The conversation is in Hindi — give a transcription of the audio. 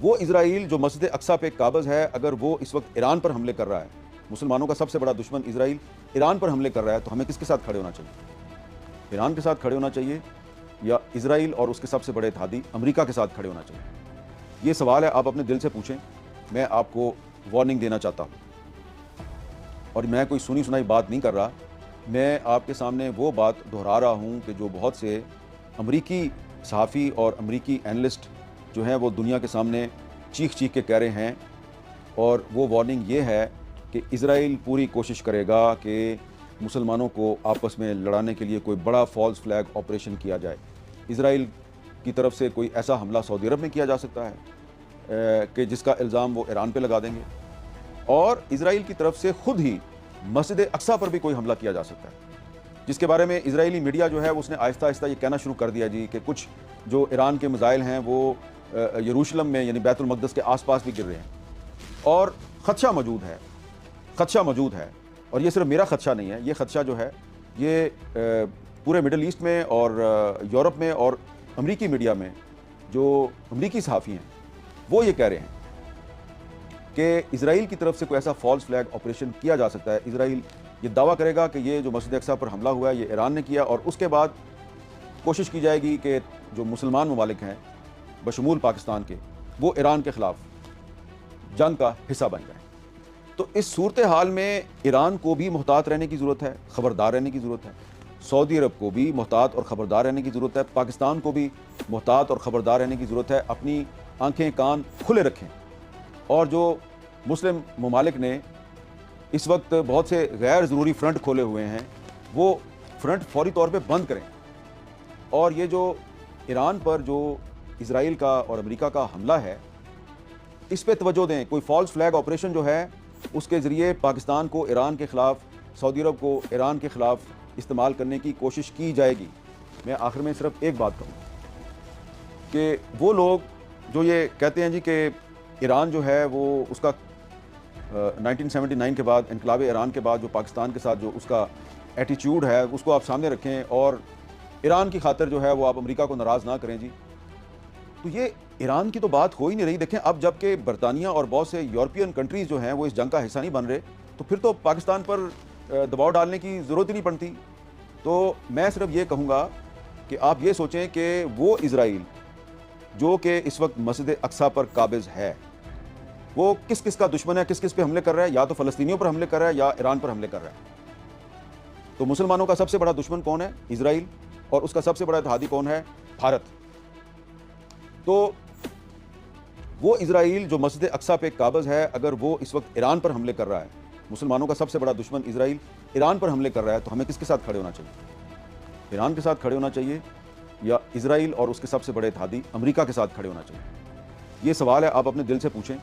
वो इज़राइल जो मस्जिद अक्सा पे काबिज़ है, अगर वो इस वक्त ईरान पर हमले कर रहा है, मुसलमानों का सबसे बड़ा दुश्मन इज़राइल ईरान पर हमले कर रहा है, तो हमें किसके साथ खड़े होना चाहिए? ईरान के साथ खड़े होना चाहिए या इज़राइल और उसके सबसे बड़े इत्तेहादी अमेरिका के साथ खड़े होना चाहिए? ये सवाल है, आप अपने दिल से पूछें। मैं आपको वार्निंग देना चाहता हूँ और मैं कोई सुनी सुनाई बात नहीं कर रहा। मैं आपके सामने वो बात दोहरा रहा हूँ कि जो बहुत से अमरीकी सहाफ़ी और अमरीकी एनालिस्ट जो हैं वो दुनिया के सामने चीख-चीख के कह रहे हैं, और वो वार्निंग ये है कि इज़राइल पूरी कोशिश करेगा कि मुसलमानों को आपस में लड़ाने के लिए कोई बड़ा फ़ॉल्स फ्लैग ऑपरेशन किया जाए। इज़राइल की तरफ से कोई ऐसा हमला सऊदी अरब में किया जा सकता है कि जिसका इल्ज़ाम वो ईरान पे लगा देंगे, और इज़राइल की तरफ से ख़ुद ही मस्जिद अक्सा पर भी कोई हमला किया जा सकता है, जिसके बारे में इज़राइली मीडिया जो है उसने आहिस्ता-आहिस्ता ये कहना शुरू कर दिया जी कि कुछ जो ईरान के मिज़ाइल हैं वो यरूशलेम में यानी बैतुल मक़दस के आस-पास भी गिर रहे हैं, और ख़दशा मौजूद है। और ये सिर्फ मेरा ख़दशा नहीं है, ये ख़दशा जो है ये पूरे मिडल ईस्ट में और यूरोप में और अमरीकी मीडिया में जो अमरीकी सहाफ़ी हैं वो ये कह रहे हैं कि इज़राइल की तरफ से कोई ऐसा फ़ॉल्स फ्लैग ऑपरेशन किया जा सकता है। इज़राइल ये दावा करेगा कि ये जो मस्जिद अक्सा पर हमला हुआ है ये ईरान ने किया, और उसके बाद कोशिश की जाएगी कि जो मुसलमान ममालिक हैं बशमूल पाकिस्तान के, वो ईरान के ख़िलाफ़ जंग का हिस्सा बन जाए। तो इस सूरत हाल में ईरान को भी मुहतात रहने की ज़रूरत है, ख़बरदार रहने की ज़रूरत है। सऊदी अरब को भी मुहतात और ख़बरदार रहने की ज़रूरत है। पाकिस्तान को भी मुहतात और ख़बरदार रहने की ज़रूरत है। अपनी आँखें कान खुले रखें, और जो मुस्लिम ममालिक ने इस वक्त बहुत से गैर ज़रूरी फ्रंट खोले हुए हैं वो फ्रंट फौरी तौर पे बंद करें, और ये जो ईरान पर जो इज़राइल का और अमेरिका का हमला है इस पे तवज्जो दें। कोई फ़ॉल्स फ्लैग ऑपरेशन जो है उसके ज़रिए पाकिस्तान को ईरान के ख़िलाफ़, सऊदी अरब को ईरान के ख़िलाफ़ इस्तेमाल करने की कोशिश की जाएगी। मैं आखिर में सिर्फ एक बात कहूँ कि वो लोग जो ये कहते हैं जी कि ईरान जो है वो उसका 1979 के बाद, इनकलाब ईरान के बाद जो पाकिस्तान के साथ जो उसका एटीट्यूड है उसको आप सामने रखें, और ईरान की खातिर जो है वो आप अमेरिका को नाराज़ ना करें जी। तो ये ईरान की तो बात हो ही नहीं रही। देखें, अब जबकि बरतानिया और बहुत से यूरोपियन कंट्रीज़ जो हैं वो इस जंग का हिस्सा नहीं बन रहे, तो फिर तो पाकिस्तान पर दबाव डालने की ज़रूरत ही नहीं पड़ती। तो मैं सिर्फ ये कहूँगा कि आप ये सोचें कि वो इज़राइल जो कि इस वक्त मस्जिद अक्सा पर काबिज़ है वो किस किस का दुश्मन है, किस किस पे हमले कर रहा है। या तो फ़लस्तीनियों पर हमले कर रहा है या ईरान पर हमले कर रहा है। तो मुसलमानों का सबसे बड़ा दुश्मन कौन है? इज़राइल। और उसका सबसे बड़ा इत्तेहादी कौन है? भारत। तो वो इज़राइल जो मस्जिद अक्सा पे काबिज़ है, अगर वो इस वक्त ईरान पर हमले कर रहा है, मुसलमानों का सबसे बड़ा दुश्मन इज़राइल ईरान पर हमले कर रहा है, तो हमें किसके साथ खड़े होना चाहिए? ईरान के साथ खड़े होना चाहिए या इज़राइल और उसके सबसे बड़े इत्तेहादी अमेरिका के साथ खड़े होना चाहिए? ये सवाल है, आप अपने दिल से पूछें।